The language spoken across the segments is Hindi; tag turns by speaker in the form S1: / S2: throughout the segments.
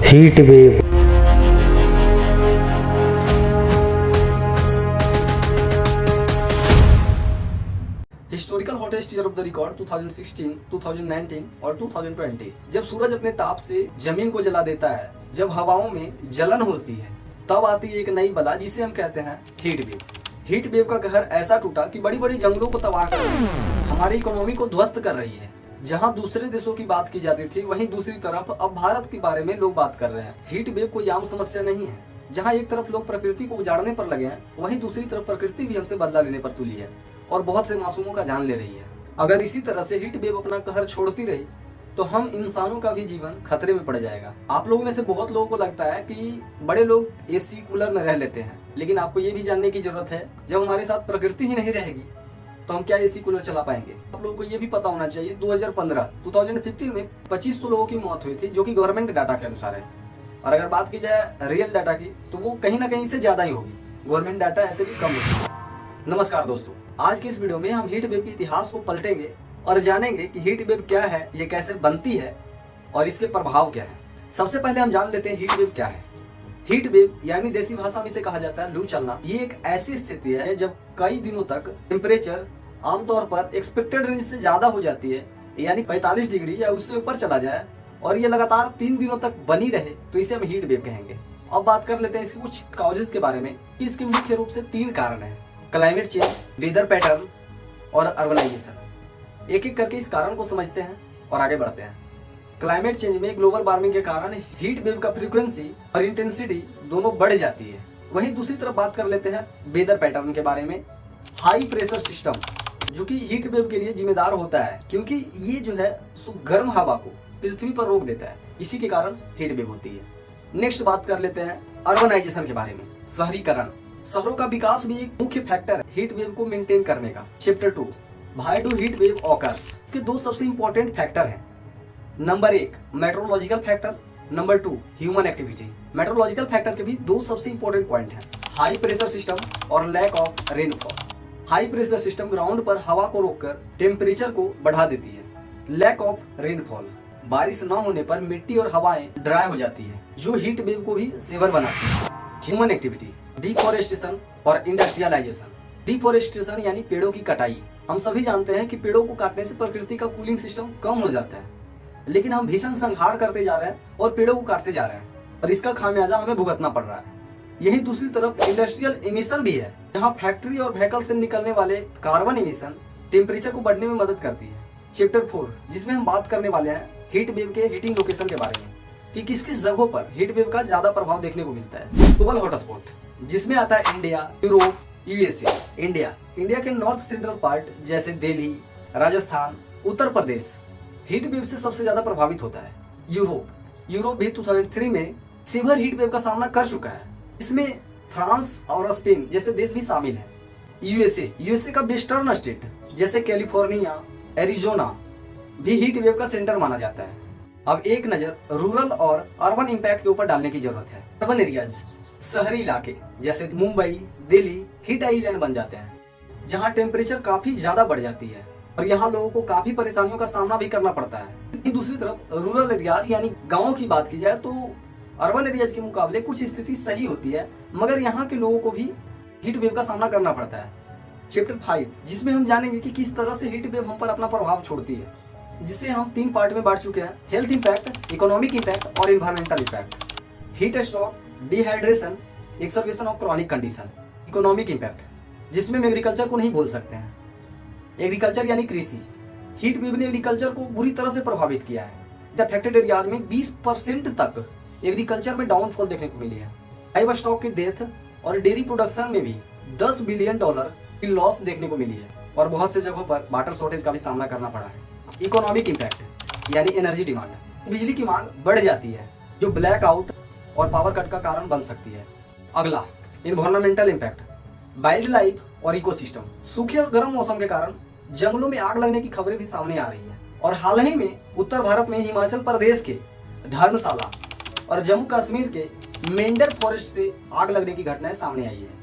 S1: Heat wave.
S2: Historical hottest year of the record 2016, 2019 और 2020। जब सूरज अपने ताप से जमीन को जला देता है, जब हवाओं में जलन होती है, तब आती है एक नई बला जिसे हम कहते हैं हीट वेव। हीट वेव का कहर ऐसा टूटा कि बड़ी बड़ी जंगलों को तबाह कर रही है, हमारी इकोनॉमी को ध्वस्त कर रही है। जहां दूसरे देशों की बात की जाती थी, वहीं दूसरी तरफ अब भारत के बारे में लोग बात कर रहे हैं। हीट वेव कोई आम समस्या नहीं है। जहां एक तरफ लोग प्रकृति को उजाड़ने पर लगे हैं, वहीं दूसरी तरफ प्रकृति भी हमसे बदला लेने पर तुली है और बहुत से मासूमों का जान ले रही है। अगर इसी तरह से हीट वेव अपना कहर छोड़ती रही तो हम इंसानों का भी जीवन खतरे में पड़ जाएगा। आप लोगों में से बहुत लोगों को लगता है कि बड़े लोग एसी कूलर में रह लेते हैं, लेकिन आपको ये भी जानने की जरूरत है, जब हमारे साथ प्रकृति ही नहीं रहेगी तो हम क्या एसी कूलर चला पाएंगे। आप लोगों को ये भी पता होना चाहिए 2015 में 2500 लोगों की मौत हुई थी, जो कि गवर्नमेंट डाटा के अनुसार है। और अगर बात की जाए रियल डाटा की तो वो कहीं ना कहीं से ज्यादा ही होगी। गवर्नमेंट डाटा ऐसे भी कम होती है। नमस्कार दोस्तों, आज की इस वीडियो में हम हीट वेव के इतिहास को पलटेंगे और जानेंगे कि हीट वेव क्या है, ये कैसे बनती है और इसके प्रभाव क्या है। सबसे पहले हम जान लेते हैं हीट वेव क्या है। हीट वेव यानी देसी भाषा में इसे कहा जाता है लू चलना। ये एक ऐसी स्थिति है जब कई दिनों तक टेम्परेचर आमतौर पर एक्सपेक्टेड रेंज से ज्यादा हो जाती है, यानी 45 डिग्री या उससे ऊपर चला जाए, और ये लगातार 3 दिनों तक बनी रहे, तो इसे हम हीट वेव कहेंगे। अब बात कर लेते हैं इसके कुछ कॉजेज के बारे में कि इसके मुख्य रूप से 3 कारण हैं: क्लाइमेट चेंज, वेदर पैटर्न और अर्बनाइजेशन। एक एक करके इस कारण को समझते हैं और आगे बढ़ते हैं। क्लाइमेट चेंज में ग्लोबल वार्मिंग के कारण हीट वेव का फ्रीक्वेंसी और इंटेंसिटी दोनों बढ़ जाती है। वहीं दूसरी तरफ बात कर लेते हैं वेदर पैटर्न के बारे में। हाई प्रेशर सिस्टम जो कि हीट वेव के लिए जिम्मेदार होता है, क्योंकि ये जो है गर्म हवा को पृथ्वी पर रोक देता है, इसी के कारण हीट वेव होती है। नेक्स्ट बात कर लेते हैं अर्बनाइजेशन के बारे में। शहरीकरण, शहरों का विकास भी एक मुख्य फैक्टर है हीट वेव को मेंटेन करने का। Chapter 2, why do heat wave occurs. इसके 2 सबसे इंपॉर्टेंट फैक्टर हैं। Number 1 metrological factor, number 2 human activity. Metrological factor के भी 2 सबसे इंपॉर्टेंट पॉइंट हैं: हाई प्रेशर सिस्टम और lack of rainfall. High pressure system ground पर हवा को रोककर टेम्परेचर को बढ़ा देती है। लैक ऑफ रेनफॉल, बारिश न होने पर मिट्टी और हवाएं ड्राई हो जाती है, जो हीट वेव को भी सेवर बनाती है। ह्यूमन एक्टिविटी, डिफॉरेस्टेशन और इंडस्ट्रियलाइजेशन। डिफॉरेस्टेशन यानी पेड़ों की कटाई। हम सभी जानते हैं कि पेड़ों को काटने से प्रकृति का कूलिंग सिस्टम कम हो जाता है, लेकिन हम भीषण संहार करते जा रहे हैं और पेड़ों को काटते जा रहे हैं, और इसका खामियाजा हमें भुगतना पड़ रहा है। यही दूसरी तरफ इंडस्ट्रियल इमिशन भी है, जहां फैक्ट्री और व्हीकल से निकलने वाले कार्बन इमिशन टेम्परेचर को बढ़ने में मदद करती है। चैप्टर 4, जिसमें हम बात करने वाले हैं हीट वेव के हीटिंग लोकेशन के बारे में, कि किस किस जगहों पर हीट वेव का ज्यादा प्रभाव देखने को मिलता है। ग्लोबल हॉटस्पॉट, जिसमें आता है इंडिया, यूरोप, यूएसए। इंडिया के नॉर्थ सेंट्रल पार्ट जैसे दिल्ली, राजस्थान, उत्तर प्रदेश हीट वेव से सबसे ज्यादा प्रभावित होता है। यूरोप भी 2003 में सीवियर हीट वेव का सामना कर चुका है। इसमें फ्रांस और स्पेन जैसे देश भी शामिल हैं। यूएसए का वेस्टर्न स्टेट जैसे कैलिफोर्निया, एरिजोना भी हीट वेव का सेंटर माना जाता है। अब एक नजर रूरल और अर्बन इंपैक्ट के ऊपर डालने की जरूरत है। अर्बन एरियाज, शहरी इलाके जैसे मुंबई, दिल्ली हीट आइलैंड बन जाते हैं, जहां टेम्परेचर काफी ज्यादा बढ़ जाती है और यहाँ लोगों को काफी परेशानियों का सामना भी करना पड़ता है। दूसरी तरफ रूरल एरियाज यानी गाँव की बात की जाए तो अर्बन एरियाज के मुकाबले कुछ स्थिति सही होती है, मगर यहाँ के लोगों को भी हीट वेव का सामना करना पड़ता है। चैप्टर 5, जिसमें हम जानेंगे कि किस तरह से हीट वेव हम पर अपना प्रभाव छोड़ती है, जिसे हम 3 पार्ट में बांट चुके हैं: हेल्थ इंपैक्ट, इकोनॉमिक इंपैक्ट और environmental impact. Heat stroke, dehydration, exacerbation of chronic condition. Economic impact, जिसमें हम एग्रीकल्चर को नहीं भूल सकते हैं। एग्रीकल्चर यानी कृषि। हीट वेव ने एग्रीकल्चर को बुरी तरह से प्रभावित किया है, जब अफेक्टेड एरियाज में 20% तक एग्रीकल्चर में डाउनफॉल देखने को मिली है। लाइव स्टॉक की डेथ और डेयरी प्रोडक्शन में भी $10 बिलियन की लॉस देखने को मिली है, और बहुत से जगहों पर वाटर शॉर्टेज का भी सामना करना पड़ा है। इकोनॉमिक इंपैक्ट यानी एनर्जी डिमांड, बिजली की मांग बढ़ जाती है, जो ब्लैक आउट और पावर कट का कारण बन सकती है। अगला एनवायरमेंटल इंपैक्ट, वाइल्ड लाइफ और इकोसिस्टम। सूखे और गर्म मौसम के कारण जंगलों में आग लगने की खबरें भी सामने आ रही है, और हाल ही में उत्तर भारत में हिमाचल प्रदेश के धर्मशाला और जम्मू कश्मीर के मेंढर फॉरेस्ट से आग लगने की घटनाएं सामने आई है।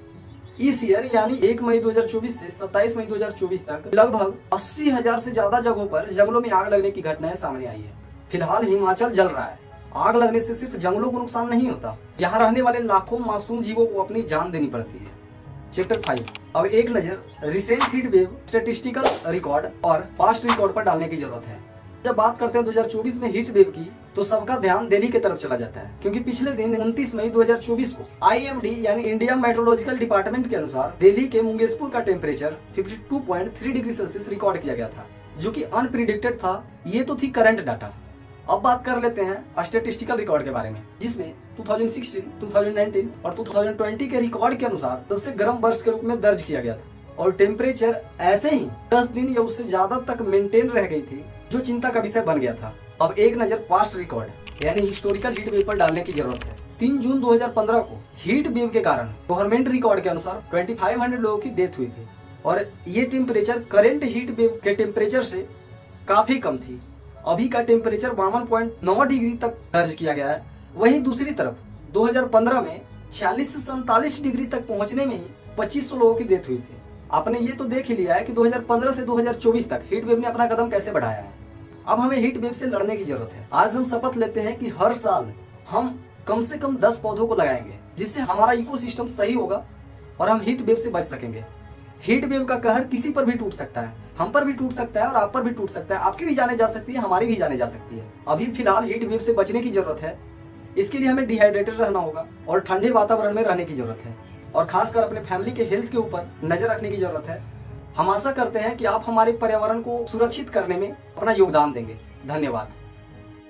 S2: इस ईयर यानी 1 मई 2024 से 27 मई 2024 तक लगभग 80,000 से ज्यादा जगहों पर जंगलों में आग लगने की घटनाएं सामने आई है। फिलहाल हिमाचल जल रहा है आग लगने से सिर्फ जंगलों को नुकसान नहीं होता, यहाँ रहने वाले लाखों मासूम जीवों को अपनी जान देनी पड़ती है। चैप्टर 5, अब एक नजर recent heat wave statistical record और पास्ट रिकॉर्ड पर डालने की जरूरत है। जब बात करते हैं 2024 में हीट वेव की, तो सबका ध्यान दिल्ली की तरफ चला जाता है, क्योंकि पिछले दिन 29 मई 2024 को IMD यानी इंडिया मेट्रोलॉजिकल डिपार्टमेंट के अनुसार दिल्ली के मुंगेशपुर का टेम्परेचर 52.3 डिग्री सेल्सियस रिकॉर्ड किया गया था, जो कि अनप्रिडिक्टेड था। ये तो थी करंट डाटा। अब बात कर लेते हैं स्टैटिस्टिकल रिकॉर्ड के बारे में, जिसमें 2016, 2019 और 2020 के रिकॉर्ड के अनुसार सबसे गर्म वर्ष के रूप में दर्ज किया गया था और टेम्परेचर ऐसे ही 10 दिन या उससे ज्यादा तक मेंटेन रह गई थी, जो चिंता का विषय बन गया था। अब एक नजर पास्ट रिकॉर्ड यानी हिस्टोरिकल हीट वेव पर डालने की जरूरत है। 3 जून 2015 को हीट वेव के कारण गवर्नमेंट रिकॉर्ड के अनुसार 2500 लोगों की डेथ हुई थी और ये टेम्परेचर करेंट हीट वेव के टेम्परेचर से काफी कम थी। अभी का टेम्परेचर 52.9 डिग्री तक दर्ज किया गया है। वहीं दूसरी तरफ 2015 में 46 से 47 डिग्री तक पहुंचने में ही 2500 लोगों की डेथ हुई थी। आपने ये तो देख ही लिया है कि 2015 से 2024 तक हीट वेव ने अपना कदम कैसे बढ़ाया है। अब हमें हीट वेव से लड़ने की जरूरत है। आज हम शपथ लेते हैं कि हर साल हम कम से कम 10 पौधों को लगाएंगे, जिससे हमारा इकोसिस्टम सही होगा और हम हीट वेव से बच सकेंगे। हीट वेव का कहर किसी पर भी टूट सकता है, हम पर भी टूट सकता है और आप पर भी टूट सकता है। आपकी भी जाने जा सकती है, हमारी भी जाने जा सकती है। अभी फिलहाल हीट वेव से बचने की जरूरत है। इसके लिए हमें डिहाइड्रेटेड रहना होगा और ठंडे वातावरण में रहने की जरूरत है और खासकर अपने फैमिली के हेल्थ के ऊपर नजर रखने की जरूरत है। हम आशा करते हैं कि आप हमारे पर्यावरण को सुरक्षित करने में अपना योगदान देंगे। धन्यवाद।